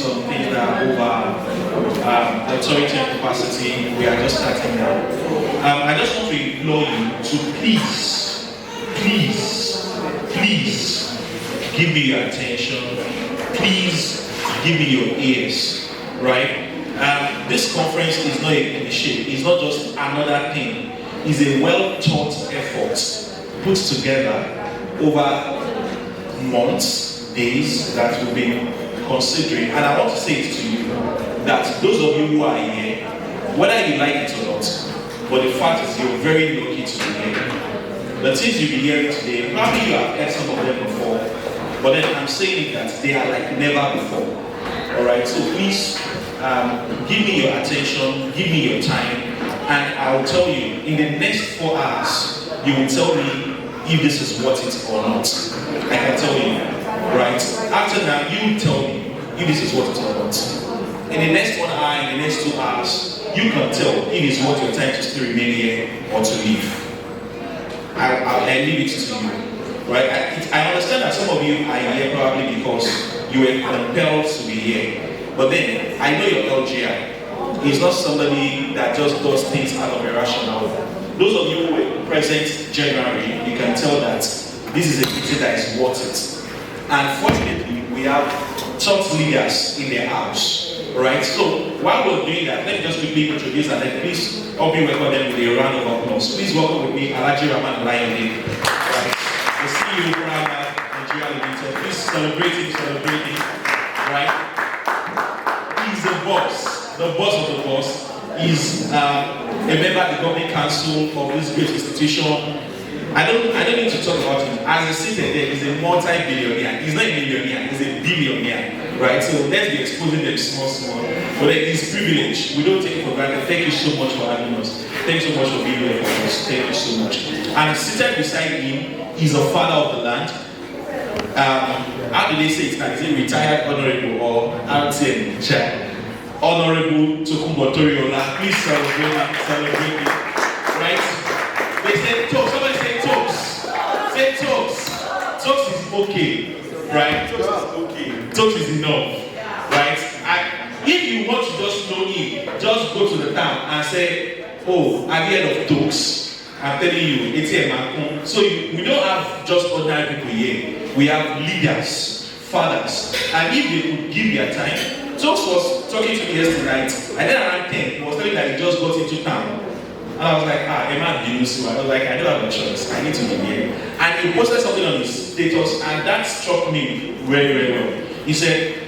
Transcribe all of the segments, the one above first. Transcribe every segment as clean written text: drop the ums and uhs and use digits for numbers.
some things that are over authority and capacity. We are just starting now. I just want to implore you to please give me your attention. Please give me your ears, right? This conference is not a cliche. It's not just another thing. It's a well-thought effort put together over months, days that we've been considering. And I want to say it to you that those of you who are here, whether you like it or not, but the fact is you're very lucky to be here. The things you'll be hearing today, probably you have heard some of them before, but then I'm saying that they are like never before. Alright, so please give me your attention, give me your time, and I'll tell you, in the next 4 hours, you will tell me if this is worth it or not. I can tell you, right? After that, you tell me if this is worth it or not. In the next 1 hour, in the next 2 hours, you can tell if it's worth your time to still remain here or to leave. I leave it to you, right? I understand that some of you are here probably because you were compelled to be here. But then, I know your LGI. He's not somebody that just does things out of irrational. Those of you who were present January, you can tell that this is a meeting that is worth it. And fortunately, we have church leaders in their house, right? So while we're doing that, let me just quickly introduce and then please help me welcome them with a round of applause. Please welcome with me Alaji Rahman Lion. Right? The CEO of Nigeria Limited. Please celebrate him, right? He's the boss of the boss. He's a member of the governing council of this great institution. I don't need to talk about him. As he seated there, he's a multi-billionaire. He's not a millionaire, he's a billionaire. Right? So let's be exposing them small. But it's privilege. We don't take it for granted. Thank you so much for having us. Thank you so much for being here for us. Thank you so much. And seated beside him is a father of the land. How do they say it? Is it retired honorable or RTN chair? Honorable Tokumbo Toriola, please celebrate it, right? They say talks, somebody say talks. Say talks. Talks is okay, right? Talks is okay. Talks is enough, right? If you want to just know him, just go to the town and say, oh, I've heard of talks. I'm telling you, it's here, man. So we don't have just ordinary people here. We have leaders, fathers, and if they could give their time. Talks was talking to me yesterday night, and then around 10, he was telling me that he just got into town. And I was like, a man Binusu. I was like, I don't have a choice, I need to be here. And he posted something on his status, and that struck me very, very well. He said,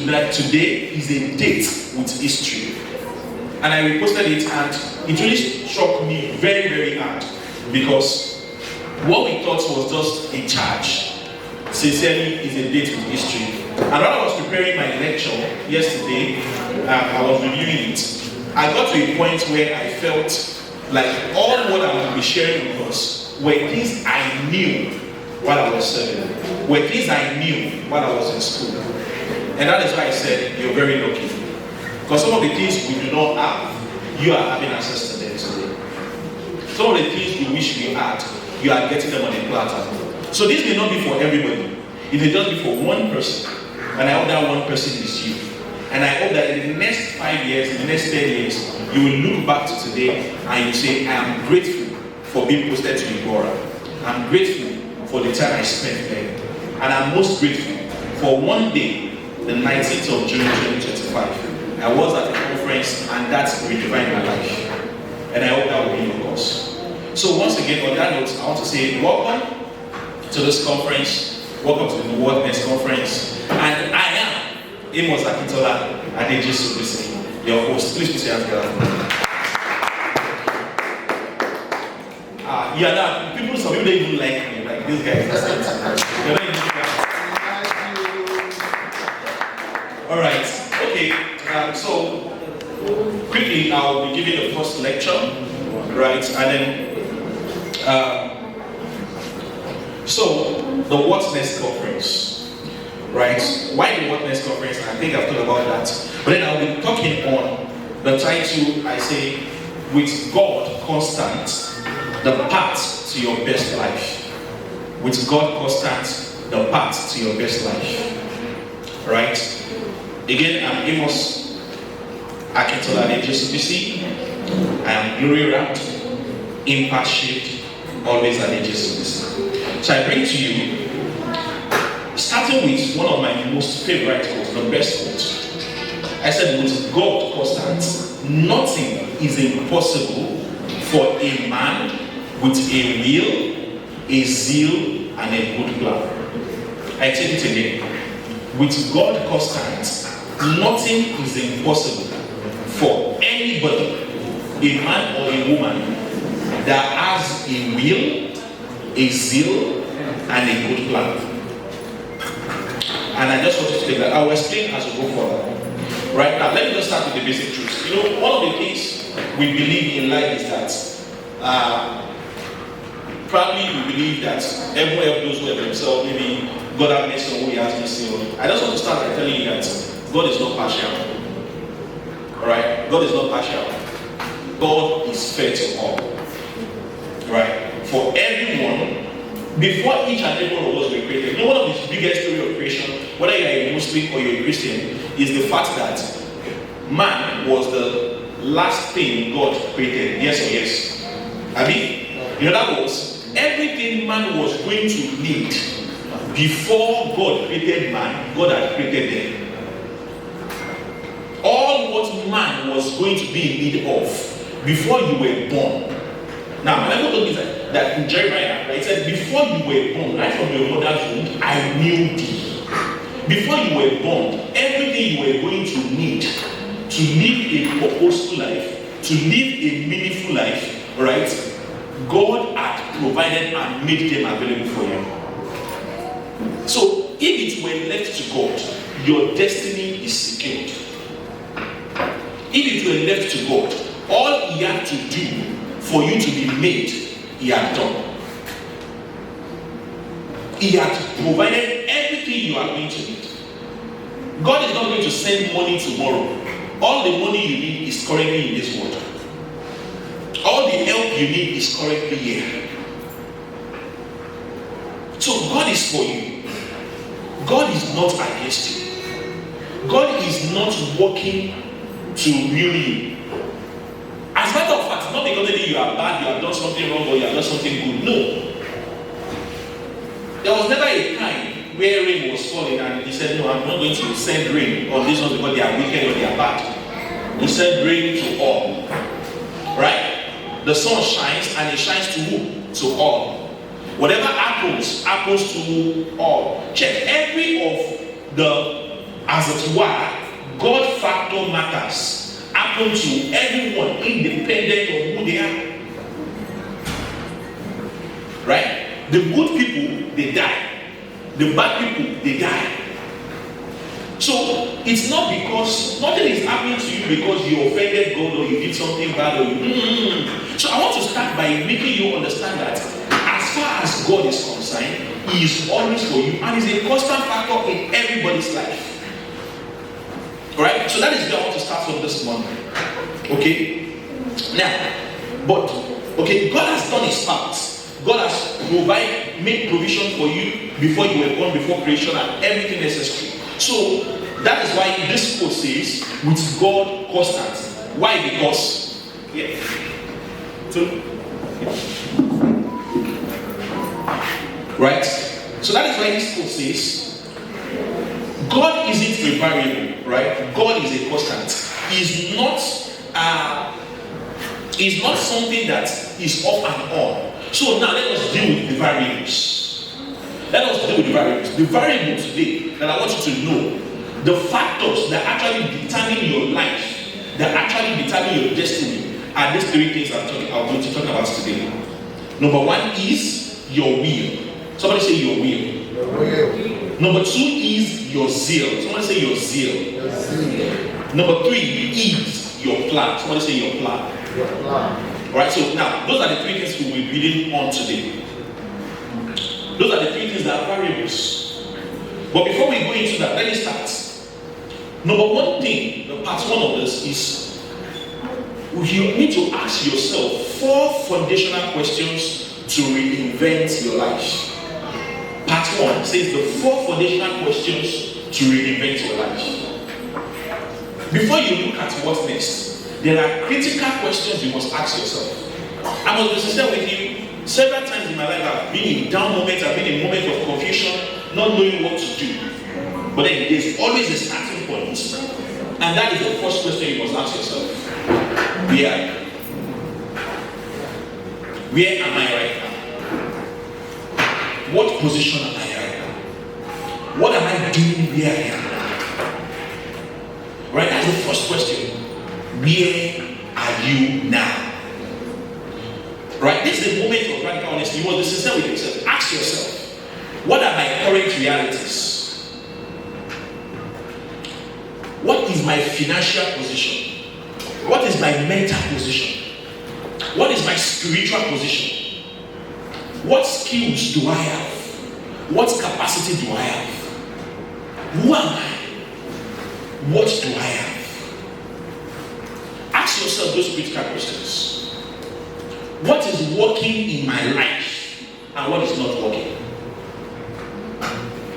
that today is a date with history. And I reposted it, and it really struck me very, very hard. Because what we thought was just a charge, sincerely is a date with history. And when I was preparing my lecture yesterday, I was reviewing it. I got to a point where I felt like all what I would be sharing with us were things I knew while I was serving, were things I knew while I was in school. And that is why I said you're very lucky. Because some of the things we do not have, you are having access to them today. Some of the things we wish we had, you are getting them on a platter. So this may not be for everybody. It may just be for one person. And I hope that one person is you. And I hope that in the next 5 years, in the next 10 years, you will look back to today and you say, I am grateful for being posted to Igora. I'm grateful for the time I spent there. And I'm most grateful for one day, the 19th of June 2025. I was at a conference and that redefined my life. And I hope that will be yours. So once again, on that note, I want to say welcome to this conference. Welcome to the World Next Conference. And I am Amos Akintola, Adejesubisi, your host. Please put your hands together. Some people don't even like me. Like this guy is the same. Alright, okay. So quickly I'll be giving the first lecture, right? And then so the What's Next Conference, right? Why the What's Next Conference? I think I've talked about that. But then I'll be talking on the title, I say, with God constant, the path to your best life. With God constant, the path to your best life. Right? Again, I'm Amos Akintola, Adejesubisi. I am glory wrapped, impact shaped, always Adejesubisi. So I bring to you, starting with one of my most favorite quotes, the best quote. I said, with God constant, nothing is impossible for a man with a will, a zeal, and a good plan. I take it again. With God constant, nothing is impossible for anybody, a man or a woman, that has a will, a zeal, and a good plan. And I just want to say that I will explain as we go forward. Right now, let me just start with the basic truths. You know, one of the things we believe in life is that probably we believe that everyone help those who help themselves. Maybe God has mercy on who He has mercy on. I just want to start by telling you that God is not partial. Alright? God is not partial. God is fair to all. Right? For everyone, before each and every one of us were created, one of the biggest story of creation, whether you're a Muslim or you're a Christian, is the fact that man was the last thing God created. Yes or yes? I mean, in other words, everything man was going to need before God created man, God had created them. All what man was going to be in need of before you were born. Now, the Bible told me that in Jeremiah, it said, before you were born, right from your mother's womb, I knew thee. Before you were born, everything you were going to need to live a purposeful life, to live a meaningful life, right? God had provided and made them available for you. So, if it were left to God, your destiny is secured. If it were left to God, all He had to do for you to be made, He had done. He had provided everything you are going to need. God is not going to send money tomorrow. All the money you need is currently in this world. All the help you need is currently here. So God is for you. God is not against you. God is not working to ruin you. As a matter of fact, not because maybe you are bad, you have done something wrong, or you have done something good. No. There was never a time where rain was falling and He said, no, I'm not going to send rain on this one because they are wicked or they are bad. He sent rain to all. Right? The sun shines and it shines to who? To all. Whatever happens, happens to all. Check every of the, as it were, God factor matters happen to everyone independent of who they are. Right? The good people, they die. The bad people, they die. So it's not because nothing is happening to you because you offended God or you did something bad or you. So I want to start by making you understand that as far as God is concerned, He is always for you and is a constant factor in everybody's life. Alright? So that is where I want to start from this morning. Okay? Now, but okay, God has done His part. God has made provision for you before you were born, before creation, and everything necessary. So that is why this quote says, with God constant. Why? Because right? So that is why this quote says, God isn't a variable, right? God is a constant. He's not something that is off and on. So now let us deal with the variables. Let us deal with the variables. The variable today that I want you to know, the factors that actually determine your life, that actually determine your destiny, are these three things I'm going to talk about today. Number one is your will. Somebody say your will. Your will. Number two is your zeal. Somebody say your zeal. Your zeal. Number three is your plan. Somebody say your plan. Your plan. Alright, so now those are the three things we will be reading on today. Those are the three things that are variables. But before we go into that, let me start. Number one thing, the part one of this is you need to ask yourself 4 foundational questions to reinvent your life. Part one says the 4 foundational questions to reinvent your life. Before you look at what next, there are critical questions you must ask yourself. I must be sincere with you. Several times in my life, I've been in down moments, I've been in moments of confusion, not knowing what to do. But then there's always a starting point. And that is the first question you must ask yourself. Where am I right now? What position am I right now? What am I doing where I am now? Right? That's the first question. Where are you now? Right? This is the moment of radical honesty. You must be sincere with yourself. Ask yourself, what are my current realities? What is my financial position? What is my mental position? What is my spiritual position? What skills do I have? What capacity do I have? Who am I? What do I have? Ask yourself those critical questions. What is working in my life and what is not working?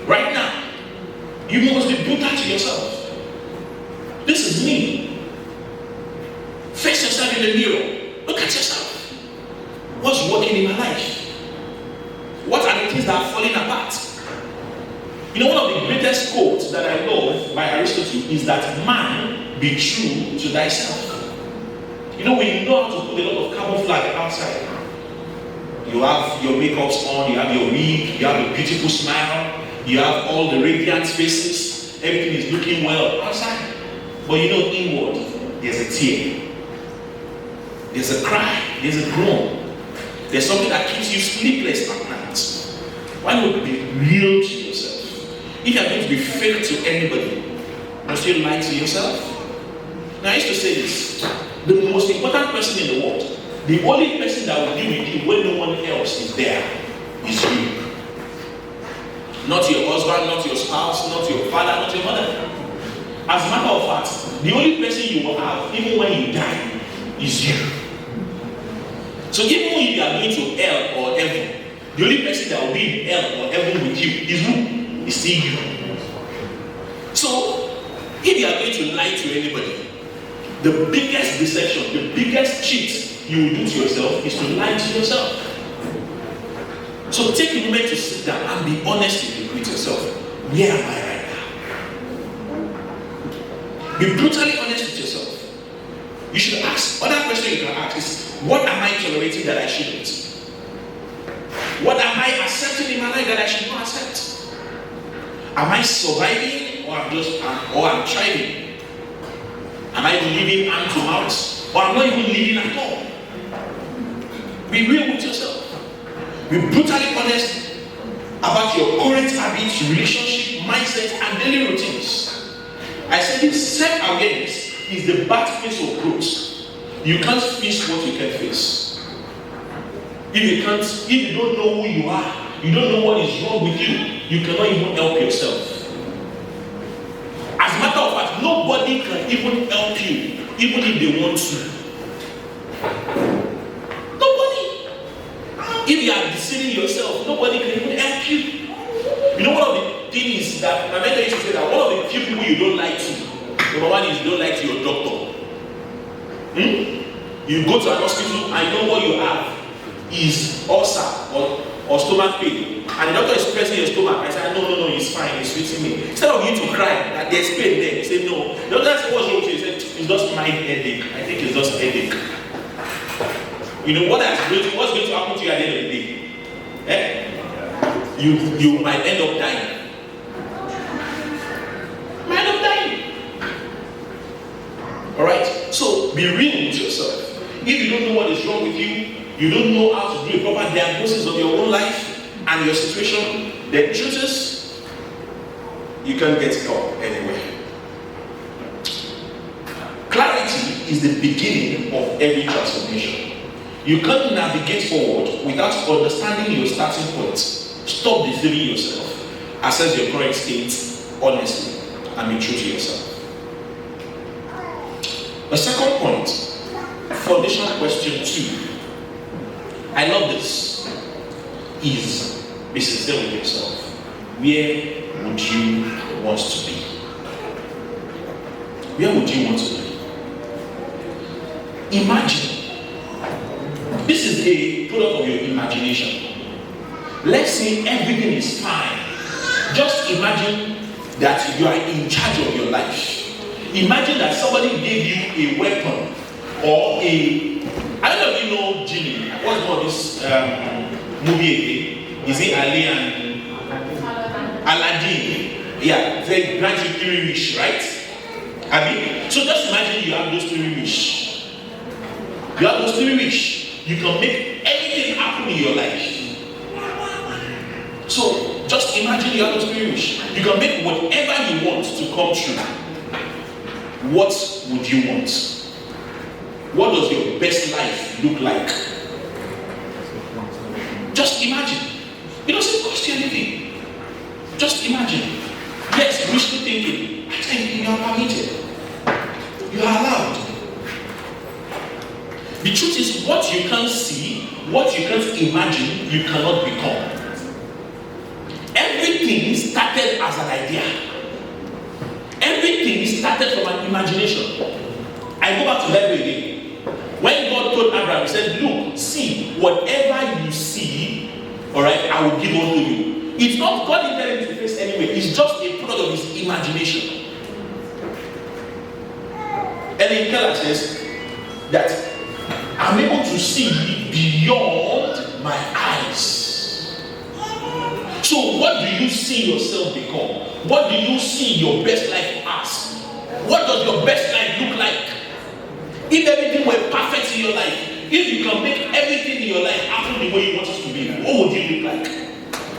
Right now, you must be brutal to yourself. This is me. Face yourself in the mirror. Look at yourself. What's working in my life? What are the things that are falling apart? You know, one of the greatest quotes that I love by Aristotle is that man, be true to thyself. You know, we know how to put a lot of camouflage outside. You have your makeups on, you have your wig, you have a beautiful smile, you have all the radiant faces, everything is looking well outside. But you know, inward, there's a tear, there's a cry, there's a groan, there's something that keeps you sleepless at night. Why not be real to yourself? If you're going to be fake to anybody, must you lie to yourself? Now, I used to say this. The most important person in the world, the only person that will deal with you when no one else is there, is you. Not your husband, not your spouse, not your father, not your mother. As a matter of fact, the only person you will have, even when you die, is you. So even when you are going to hell or heaven, the only person that will be in hell or heaven with you is who? Is still you. So, if you are going to lie to anybody, the biggest deception, the biggest cheat you will do to yourself is to lie to yourself. So take a moment to sit down and be honest with yourself. Where am I right now? Be brutally honest with yourself. You should ask. Other question you can ask is, what am I tolerating that I shouldn't? What am I accepting in my life that I should not accept? Am I surviving or I'm thriving? Am I living hand to mouth? Or I'm not even living at all? Be real with yourself. Be brutally honest about your current habits, relationship, mindset, and daily routines. I said this, self-awareness is the birthplace of growth. You can't face what you can face. If you don't know who you are, you don't know what is wrong with you, you cannot even help yourself. As a matter of fact, nobody can even help you, even if they want to. Nobody. If you are deceiving yourself, nobody can even help you. You know, one of the things that my mentor used to say that one of the few people you don't like to, number one is you don't like to your doctor. You go to an hospital and you know what you have is ulcer or stomach pain, and the doctor is pressing your stomach. I said, no, it's fine, it's treating me. Instead of you to cry that there's pain there, he said, no. The doctor said, what's wrong with you? He said, it's just mind headache. I think it's just headache. You know what's going to happen to you at the end of the day? You might end up dying. Alright? So be real with yourself. If you don't know what is wrong with you, you don't know how to do a proper diagnosis of your own life and your situation, the truth is, you can't get help anywhere. Clarity is the beginning of every transformation. You can't navigate forward without understanding your starting point. Stop deceiving yourself. Assess your current state honestly and be true to yourself. The second point, foundational question 2. I love this. Is be sincere with yourself. Where would you want to be? where would you want to be? Imagine. This is a product of your imagination. Let's say everything is fine. Just imagine that you are in charge of your life. Imagine that somebody gave you a weapon or I don't know if you know Jimmy. What's called this movie again? Is it Ali and Aladdin? Yeah, they grant you 3 wishes, right? Abi? So just imagine you have those 3 wishes. You have those 3 wishes. You can make anything happen in your life. So just imagine you have those 3 wishes. You can make whatever you want to come true. What would you want? What does your best life look like? Just imagine. It doesn't cost you anything. Just imagine. Yes, wishful thinking. I think you are permitted. You are allowed. The truth is, what you can't see, what you can't imagine, you cannot become. Everything started as an idea. Everything started from an imagination. I go back to that again. When God told Abraham, he said, look, see, whatever you see, all right, I will give unto you. It's not God intended to face anyway. It's just a product of his imagination. Ellen Keller says that I'm able to see beyond my eyes. So what do you see yourself become? What do you see your best life as? What does your best life look like? If everything were perfect in your life, if you can make everything in your life happen the way you want it to be, what would you look like?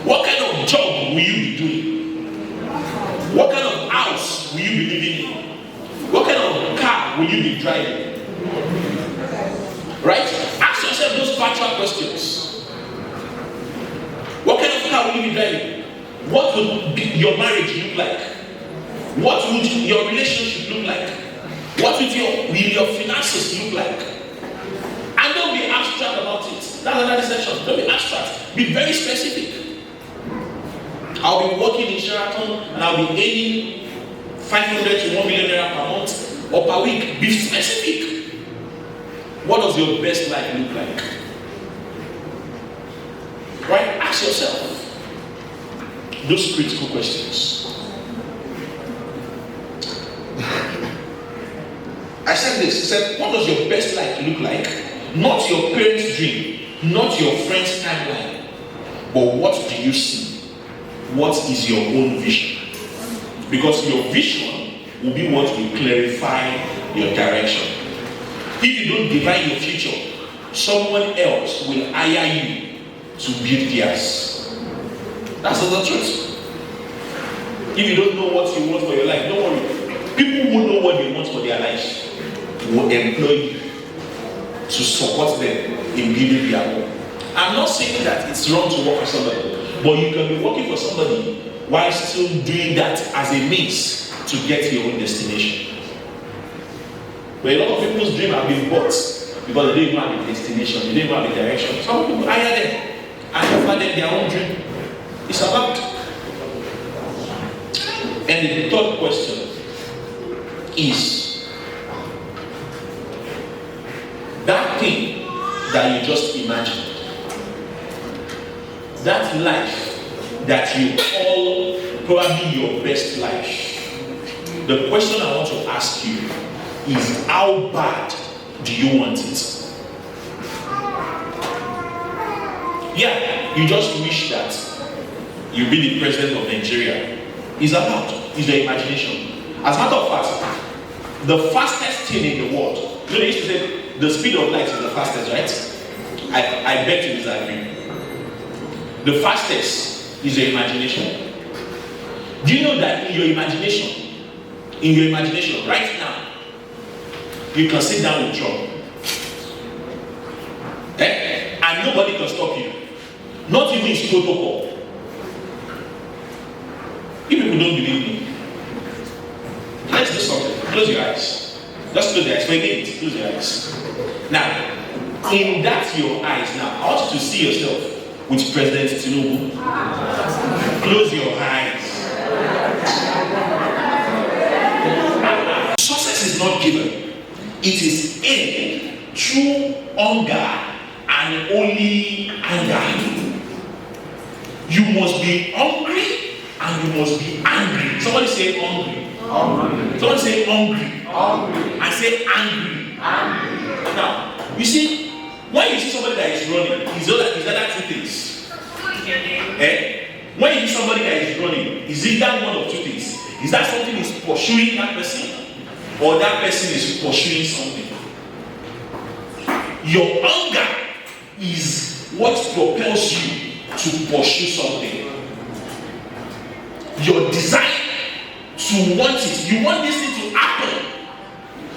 What kind of job will you be doing? What kind of house will you be living in? What kind of car will you be driving? Right? Ask yourself those factual questions. What kind of car will you be driving? What would your marriage look like? What would your relationship look like? What will your finances look like? And don't be abstract about it. That's another section. Don't be abstract. Be very specific. I'll be working in Sheraton and I'll be earning 500 to 1 million naira per month or per week. Be specific. What does your best life look like? Right? Ask yourself those critical questions. I said this. I said, what does your best life look like? Not your parents' dream, not your friend's timeline, but what do you see? What is your own vision? Because your vision will be what will clarify your direction. If you don't define your future, someone else will hire you to build theirs. That's the truth. If you don't know what you want for your life, don't worry. People who know what they want for their life will employ you to support them in building their own. I'm not saying that it's wrong to work for somebody, but you can be working for somebody while still doing that as a means to get your own destination. But a lot of people's dreams have been bought because they don't even have a destination, they don't even have a direction. Some people hire them and offer them their own dream. It's about. And the third question is that thing that you just imagined, that life that you call probably your best life. The question I want to ask you is, how bad do you want it? Yeah, you just wish that you be the president of Nigeria. It's allowed. It's your imagination. As a matter of fact, the fastest thing in the world, you know, they used to say the speed of light is the fastest, right? I beg to disagree. The fastest is your imagination. Do you know that in your imagination right now, you can sit down with Trump, and nobody can stop you, not even his protocol. If people don't believe me, let's do something. Close your eyes. Just close your eyes. Forget it. Close your eyes. Now, in that your eyes now, I want you to see yourself with President Tinubu. Close your eyes. Success not given. It is in true hunger and only anger. You must be hungry and you must be angry. Somebody say hungry. Hungry. Somebody say hungry. Hungry. I say angry. Angry. Now, you see, when you see somebody that is running, is that two things? When you see somebody that is running, is it that one of two things? Is that something is pursuing that person? Or that person is pursuing something? Your hunger is what propels you to pursue something. Your desire to want it. You want this thing to happen.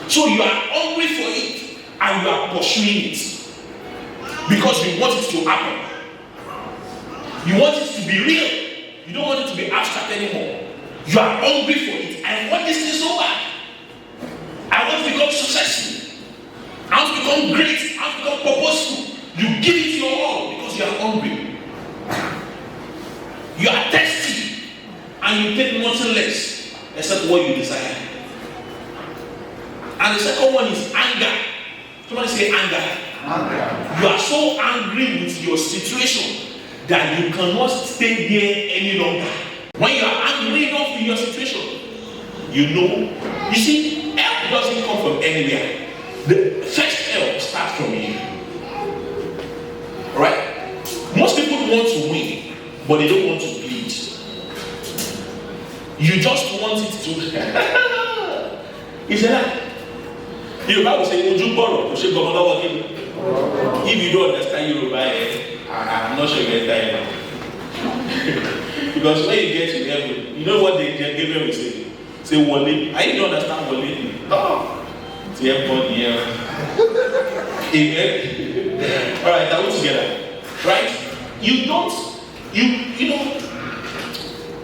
So you are hungry for it and you are pursuing it. Because you want it to happen. You want it to be real. You don't want it to be abstract anymore. You are hungry for it. I want this thing so bad. I want to become successful. I want to become great. I want to become purposeful. You give it your all because you are hungry. You are thirsty. And you take nothing less except what you desire. And the second one is anger. Somebody say anger. Anger. You are so angry with your situation that you cannot stay there any longer. When you are angry enough with your situation, you see, help doesn't come from anywhere. The first help starts from you. Right? Most people want to win, but they don't want to bleed. You just want it to. Is that? Yoruba will say, Oju borrow, if you don't understand Yoruba, I'm not sure you understand. Because when you get to heaven, you know what the Gabriel will say? Say, Wale. I don't understand Wale. Oh, it's everybody here. Amen. Alright, that was together. Right? You know,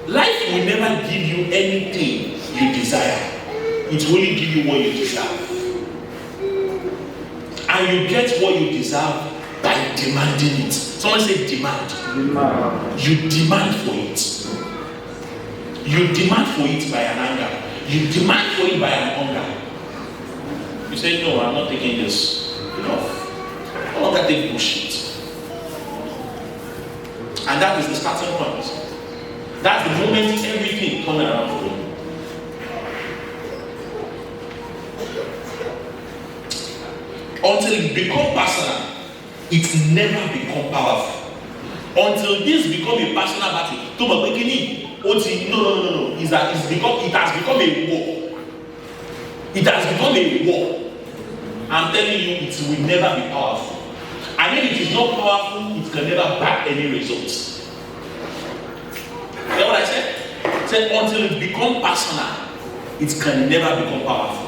life will never give you anything you desire. It will only give you what you deserve. And you get what you deserve by demanding it. Someone say demand. Demand. You demand for it. You demand for it by an anger. You demand for it by an hunger. You say, no, I'm not taking this. Enough. No longer take bullshit. And that is the starting point. That's the moment everything comes around for you. Until it becomes personal, it never becomes powerful. Until this becomes a personal battle. No. It has become a war. It has become a war. I'm telling you, it will never be powerful. And if it is not powerful, it can never back any results. You know what I said? I said until it becomes personal, it can never become powerful.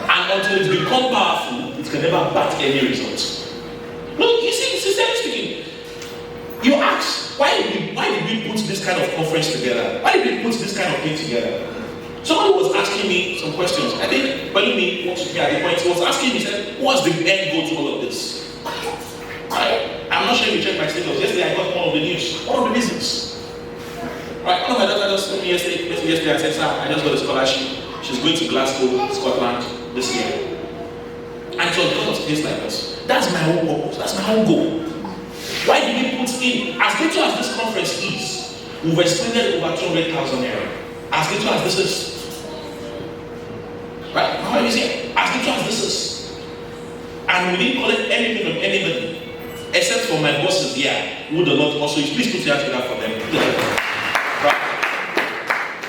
And until it becomes powerful, it can never back any results. No, you see, sincerely speaking, you ask, why did we put this kind of conference together? Why did we put this kind of thing together? Somebody was asking me some questions. I think Balumi walked with me at the point. He was asking me, he said, what's the end goal to all of this? I'm not sure if you checked my status. Yesterday I got one of the news, one of the business. Right, one of my daughters just told me yesterday I said, sir, I just got a scholarship. She's going to Glasgow, Scotland this year. And so because of things like this, that's my whole purpose, that's my whole goal. Why did we put in, as little as this conference is, we've expended over 200,000 naira. As little as this is. Right? How is it? As little as this is. And we didn't collect anything from anybody, except for my bosses here, who the Lord also is. Please put your hands together for them. Right?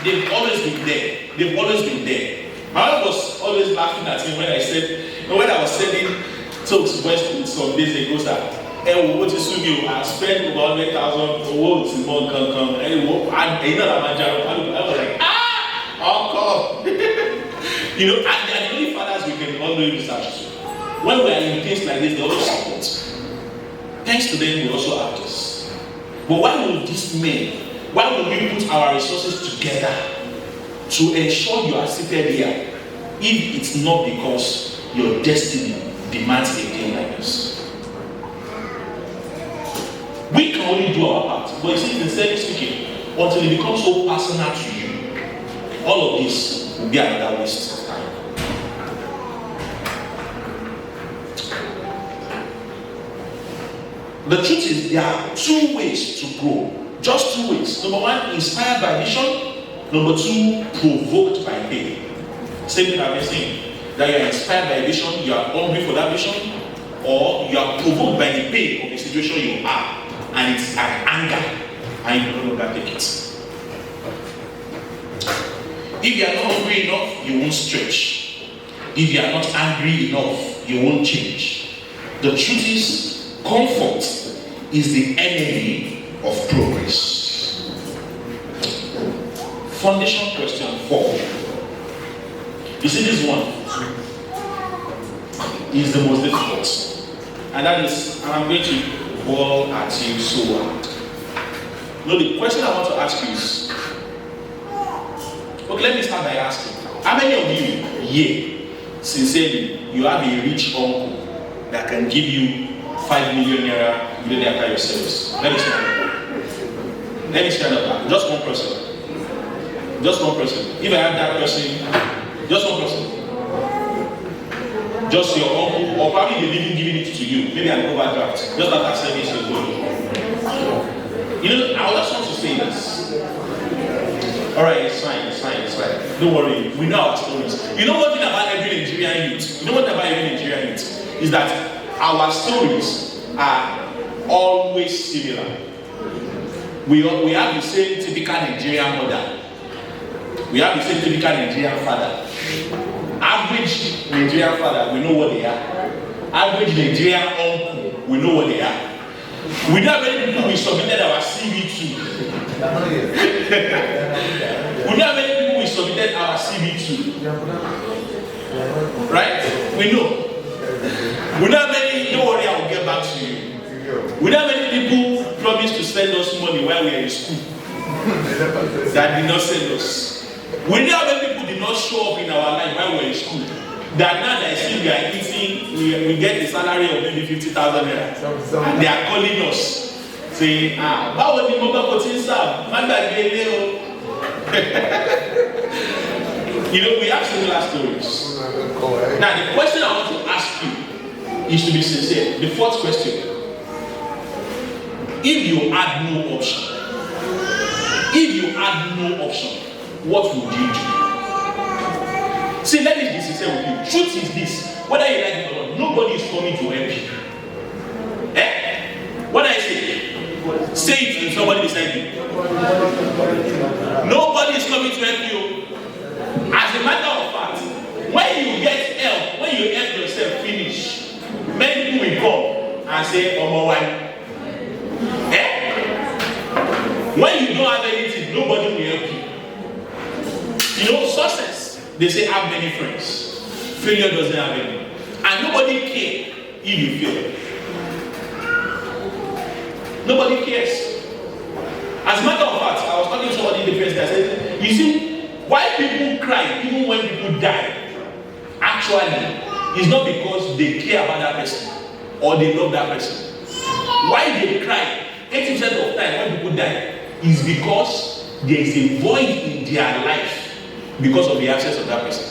They've always been there. They've always been there. My wife was always laughing at me when I said, when I was sending talks West some days ago, that what is you? I spent over 100,000 awards in one come. And you know that I was like, how come? You know, and they are the only fathers we can always research to. When we are in things like this, they always support. Thanks to them, we also have this. But why will we put our resources together to ensure you are seated here if it's not because your destiny demands a thing like this? We can only do our part. But you see, sincerely speaking, until it becomes so personal to you, all of this will be another waste of time. The truth is, there are two ways to grow. Just two ways. Number one, inspired by vision. Number two, provoked by pain. Same thing I've been saying. That you are inspired by vision, you are hungry for that vision, or you are provoked by the pain of the situation you are, and it's an anger, and you no longer take it. If you are not hungry enough, you won't stretch. If you are not angry enough, you won't change. The truth is, comfort is the enemy of progress. Foundation question 4. You see, this one is the most difficult, and that is, and I'm going to ball at you so hard. No, the question I want to ask you is, okay, let me start by asking, how many of you here, sincerely, you have a rich uncle that can give you 5 million naira immediately after your service? Let me stand up. Let me stand up. Just one person. Just one person. If I have that person, just one person. Just your uncle, or probably they've even giving it to you. Maybe an overdraft. Just after service you're going. You know, I just want to say this. Alright, it's fine. Don't worry, we know our stories. You know one thing about every Nigerian youth? Is that our stories are always similar. We have the same typical Nigerian mother. We have the same typical Nigerian father. Average Nigerian father, we know what they are. Average Nigerian uncle, we know what they are. We know many people we submitted our CV to. We know many people we submitted our CV to. Right? We know. We know many, don't worry, I will get back to you. We know many people promised to send us money while we were in school that did not send us. We know many people did not show up in our life while we were in school. That now that still we are eating, we get a salary of maybe 50,000 naira. And they are calling us, saying, how was the mobile potency? You know, we have similar stories. Now, the question I want to ask you is to be sincere. The fourth question. If you had no option, what would you do? See, let me be sincere with you. Truth is this: whether you like it or not, nobody is coming to help you. What I say it to somebody beside you. Nobody is coming to help you. As a matter of fact, when you get help, when you help yourself finish, many people will come and say, "Omo why?" When you don't have anything, nobody will help you. You know, success, they say, have many friends. Failure doesn't have any. And nobody cares if you fail. Nobody cares. As a matter of fact, I was talking to somebody in the first day. I said, you see, why people cry even when people die, actually, is not because they care about that person or they love that person. Why they cry 80% of the time when people die is because there is a void in their life because of the absence of that person.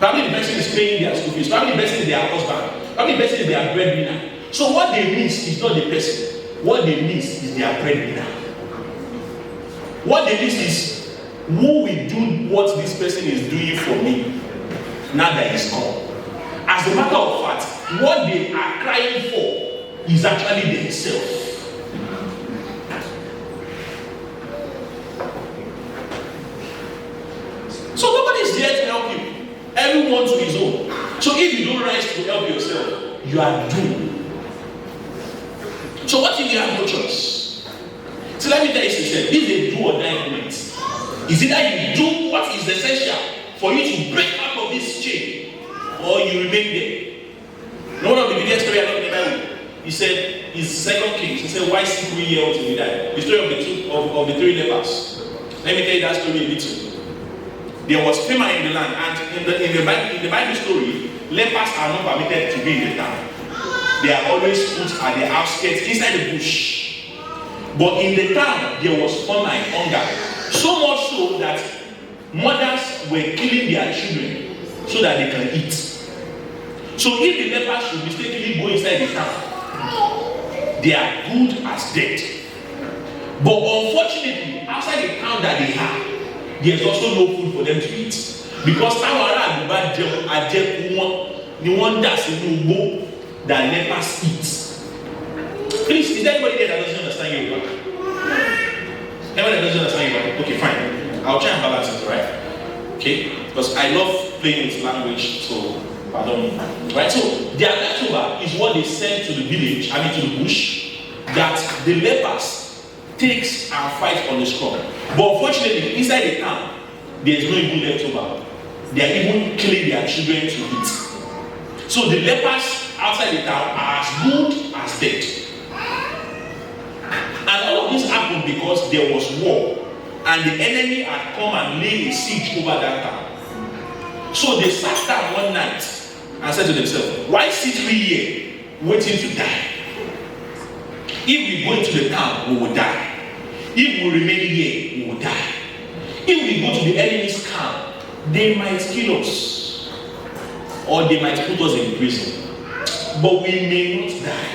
Probably the person is paying their school fees. Probably the person is their husband. Probably the person is their breadwinner. So what they miss is not the person. What they miss is their breadwinner. What they miss is who will do what this person is doing for me now that he's gone. As a matter of fact, what they are crying for is actually themselves. So nobody is there to help you. Everyone to his own. So if you don't rise to help yourself, you are doomed. So what if you have no choice? So let me tell you something. This is a do or die moment. Is it that you do what is essential for you to break out of this chain, or you remain there? One of the biggest story I know in the Bible, he said, his 2 Kings, he said, why seek we here until we die? The story of the three lepers. Let me tell you that story a little. There was famine in the land, and in the Bible story, lepers are not permitted to be in the town. They are always put at the outskirts, inside the bush. But in the town, there was famine, hunger. So much so that mothers were killing their children so that they can eat. So if the lepers should mistakenly go inside the town, they are good as dead. But unfortunately, outside the town that they have, there's also no food for them to eat. Because the one that's in the that lepers eat. Please, is there anybody there that doesn't understand Yoruba? Anybody that doesn't understand Yoruba? Okay, fine. I'll try and balance it, right? Okay? Because I love playing with language, so pardon me. Right? So, their leftover is what they send to the village, to the bush, that the lepers takes and fight on the scrub. But unfortunately, inside the town, there is no even leftover. They are even killing their children to eat. So the lepers outside the town are as good as dead. And all of this happened because there was war, and the enemy had come and laid a siege over that town. So they sat down one night and said to themselves, why sit we here waiting to die? If we go into the town, we will die. If we remain here, we will die. If we go to the enemy's camp, they might kill us, or they might put us in prison. But we may not die.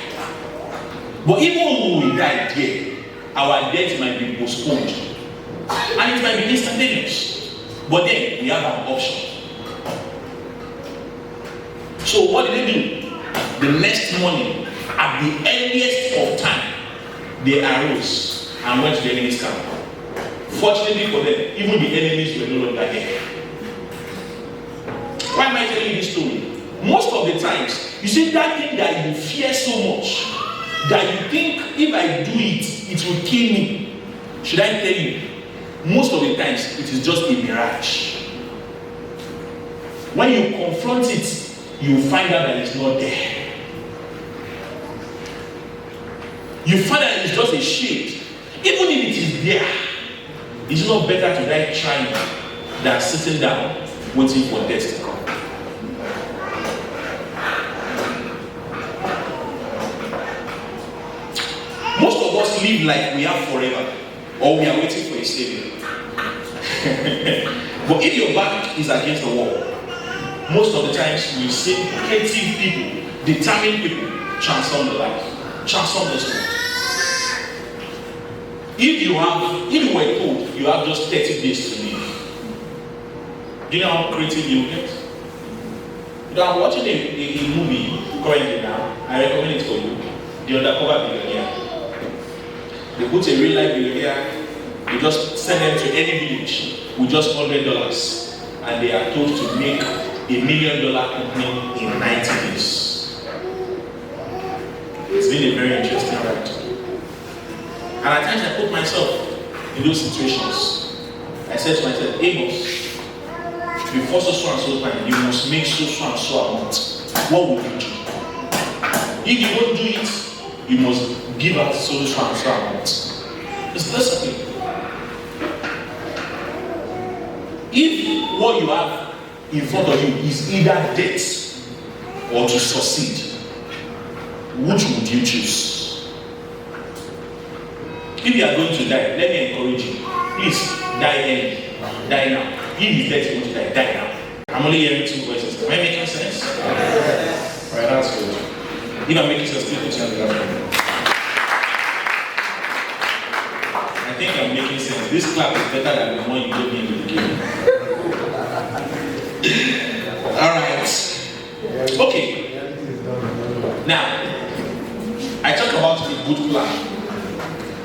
But even when we die there, our death might be postponed. And it might be instantaneous. But then we have an option. So what did they do? The next morning, at the earliest of time, they arose and went to the enemy's camp. Fortunately for them, even the enemies were no longer there. Why am I telling you this story? Most of the times, you see that thing that you fear so much, that you think if I do it, it will kill me. Should I tell you? Most of the times, it is just a mirage. When you confront it, you find out that it's not there. You find that it's just a shade. Even if it is there, it's not better to die trying than sitting down waiting for death to come. Most of us live like we have forever, or we are waiting for a savior. But if your back is against the wall, most of the times we see creative people, determined people transform the life, transform the story. If you were told you have just 30 days to live, do you know how creative you get? I'm watching a movie currently now. I recommend it for you. The Undercover Billionaire. They put a real life billionaire. They just send them to any village with just $100, and they are told to make $1 million company in 90 days. It's been a very interesting ride. And at times I put myself in those situations. I said to myself, Amos, before so and so time, you must make so and so amount. What would you do? If you don't do it, you must give out so and so amount. It's discipline. If what you have in front of you is either death or to succeed, which would you choose? If you are going to die, let me encourage you. Please, die early. Die now. If it's death, you want to die, die now. I'm only hearing two voices. Am I making sense? Yes. Alright, that's good. If I'm making sense, please put your hand up. I think I'm making sense. This clap is better than the one you gave me in the beginning. Alright. Okay. Now, I talk about a good plan.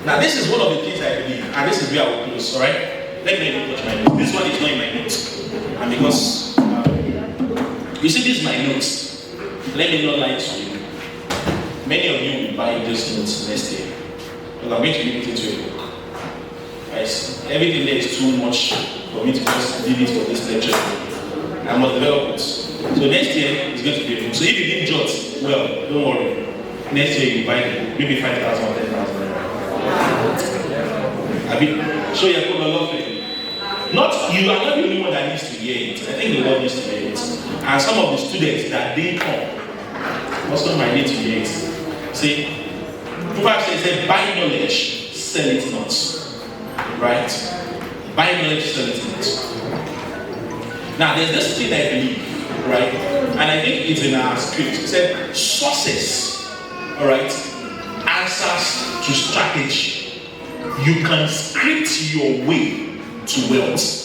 Now, this is one of the things I believe, and this is where I will close, alright? Let me touch my notes. This one is not in my notes. And because, you see, this is my notes. Let me not lie to you. Many of you will buy these notes next year. Because I'm going to give it into a book. Everything there is too much for me to just leave it for this lecture. I must develop it. So next year is going to be a book. So if you didn't jot, well, don't worry. Next year you buy the book, maybe 5,000 or 10,000. So you're going to love it. Not, you are not the only one that needs to hear it. I think the Lord needs to hear it. And some of the students that didn't come also might need to hear it. See, Proverbs says, buy knowledge, sell it not. Right? Buy knowledge, sell it not. Now, there's this thing I believe. right? And I think it's in our script. It said, success, all right, answers to strategy. You can script your way to wealth.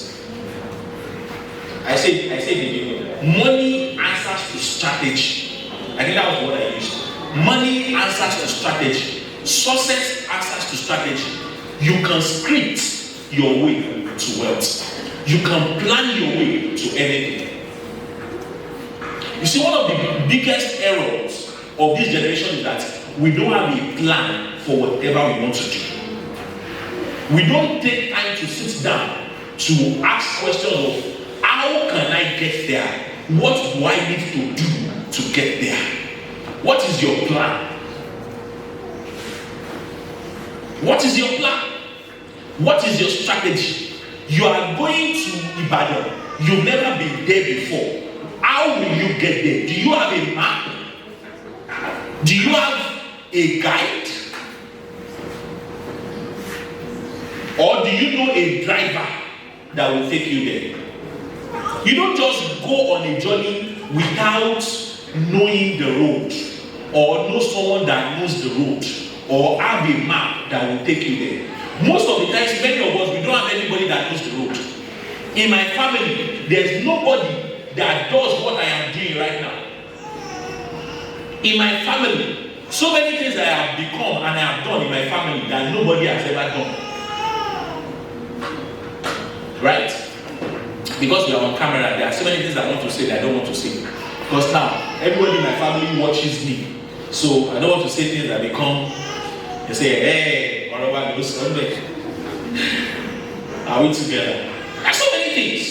I said it again. Money answers to strategy. I think that was what I used. Money answers to strategy. Success answers to strategy. You can script your way to wealth. You can plan your way to anything. You see, one of the biggest errors of this generation is that we don't have a plan for whatever we want to do. We don't take time to sit down to ask questions of how can I get there? What do I need to do to get there? What is your plan? What is your plan? What is your strategy? You are going to Ibadan. You've never been there before. How will you get there? Do you have a map? Do you have a guide? Or do you know a driver that will take you there? You don't just go on a journey without knowing the road, or know someone that knows the road, or have a map that will take you there. Most of the times, many of us, we don't have anybody that knows the road. In my family, there's nobody that does what I am doing right now. In my family, so many things I have become and I have done in my family that nobody has ever done. Right? Because we are on camera, there are so many things I want to say that I don't want to say. Because now, everybody in my family watches me. So I don't want to say things that become, they say, hey, whatever goes Sunday. Are we together? There are so many things.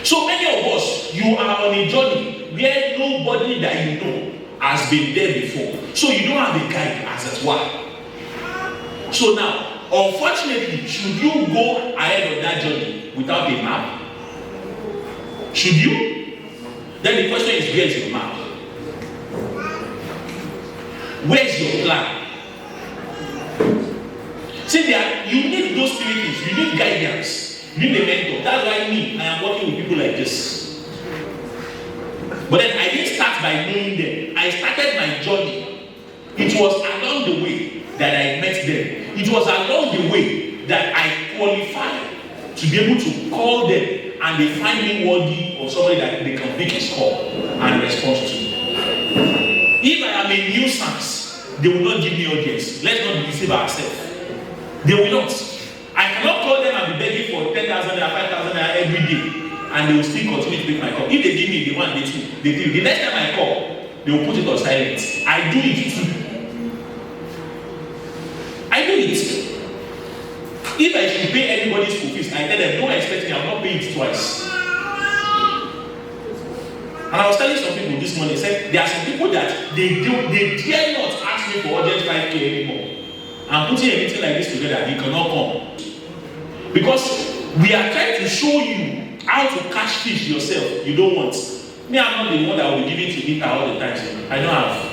So many of us, you are on a journey where nobody that you know has been there before. So you don't have a guide as it were. So now, unfortunately, should you go ahead of that journey without a map? Should you? Then the question is, where is your map? Where's your plan? See, you need those three things. You need guidance. You need a mentor. That's why I am working with people like this. But then I didn't start by knowing them. I started my journey. It was along the way that I met them. It was along the way that I qualified to be able to call them, and they find me worthy of somebody that they can make his call and respond to. If I am a nuisance, they will not give me audience. Let's not deceive ourselves. They will not. I cannot call them and be begging for 10,000 or 5,000 every day, and they will still continue to pick my call. If they give me the one, they two, they three. The next time I call, they will put it on silent. I do it too. I do it. If I should pay anybody's school fees, I tell them, don't expect me, I'm not paying it twice. And I was telling some people this morning, I said, there are some people that they dare not ask me for urgent 5K anymore. I'm putting everything like this together, you cannot come. Because we are trying to show you how to catch fish yourself. You don't want. Me, I'm not the one that will be giving to eat all the time. I don't have.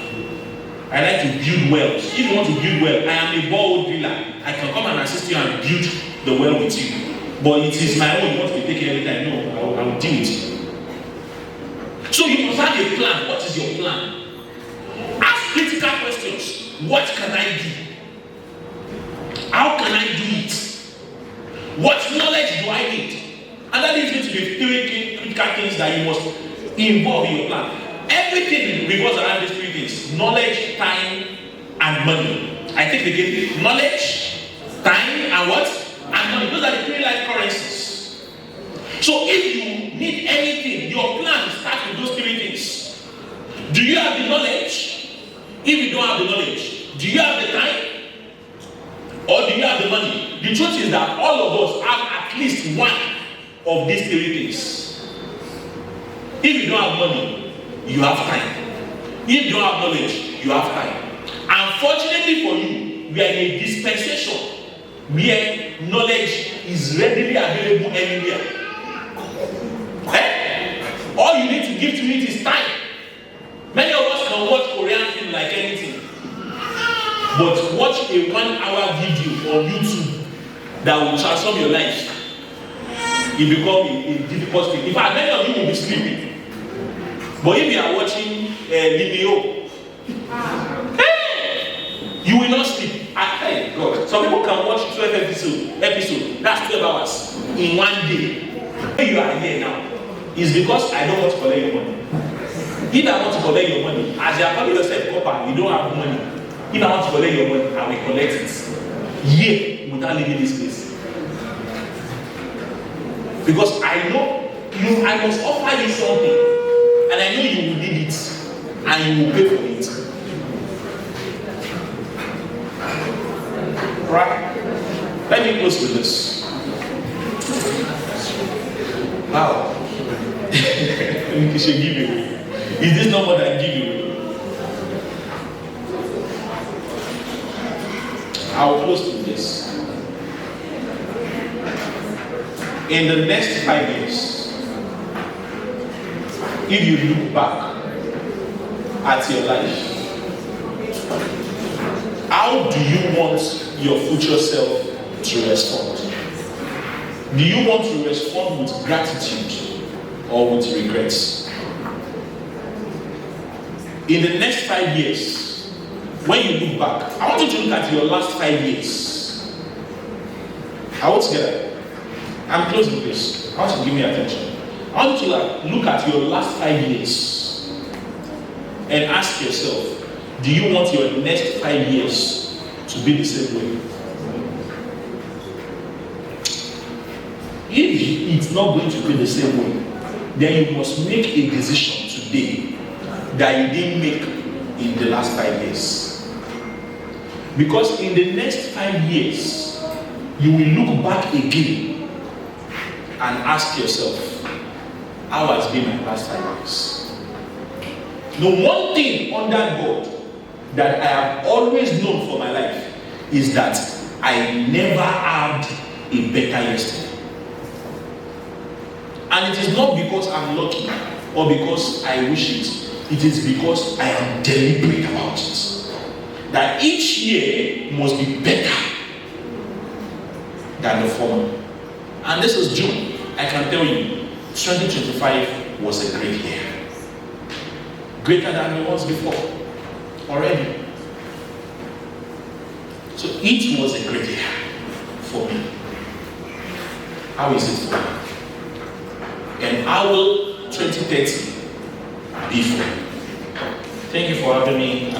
I like to build wells. If you want to build well, I am a borehole driller. I can come and assist you and build the well with you. But it is my own. You want to be taking every time? No, I will deal with you. So you must have a plan. What is your plan? Ask critical questions. What can I do? How can I do it? What knowledge do I need? And that leads me to the three critical things that you must involve in your plan. Everything revolves around these three things: knowledge, time, and money. I think again, knowledge, time, and what? And money. Those are the three life currencies. So if you need anything, your plan starts with those three things. Do you have the knowledge? If you don't have the knowledge, do you have the time? Or do you have the money? The truth is that all of us have at least one of these three things. If you don't have money, you have time. If you don't have knowledge, you have time. Unfortunately for you, we are in a dispensation where knowledge is readily available anywhere. All you need to give to it is time. Many of us can watch Korean film like anything. But watch a 1-hour video on YouTube that will transform your life. It becomes a difficult thing. In fact, many of you will be sleeping. But if you are watching Libyo, you will not sleep. Hey, God. Some people can watch 12 episodes. That's 12 hours in one day. When you are here now, it's because I don't want to collect your money. If I want to collect your money, as you are calling yourself copper, you don't have money. If I want to collect your money, I will collect it. Yeah, without leaving this place. Because I know I must offer you something, and I know you will need it, and you will pay for it. Right? Let me close with this. Wow. You should give you. Is this not what I give you? I will close with this. In the next 5 years, if you look back at your life, how do you want your future self to respond? Do you want to respond with gratitude or with regrets? In the next 5 years, when you look back, I want you to look at your last 5 years. Are we together? I'm close with this. I want you to give me attention. I want you to look at your last 5 years and ask yourself, do you want your next 5 years to be the same way? If it's not going to be the same way, then you must make a decision today that you didn't make in the last 5 years. Because in the next 5 years, you will look back again and ask yourself, how has been my past 5 years? The one thing under God that I have always known for my life is that I never had a better yesterday. And it is not because I'm lucky or because I wish it. It is because I am deliberate about it. That each year must be better than the former. And this is June. I can tell you, 2025 was a great year. Greater than it was before. Already. So it was a great year for me. How is it for you? And how will 2030 be for you? Thank you for having me.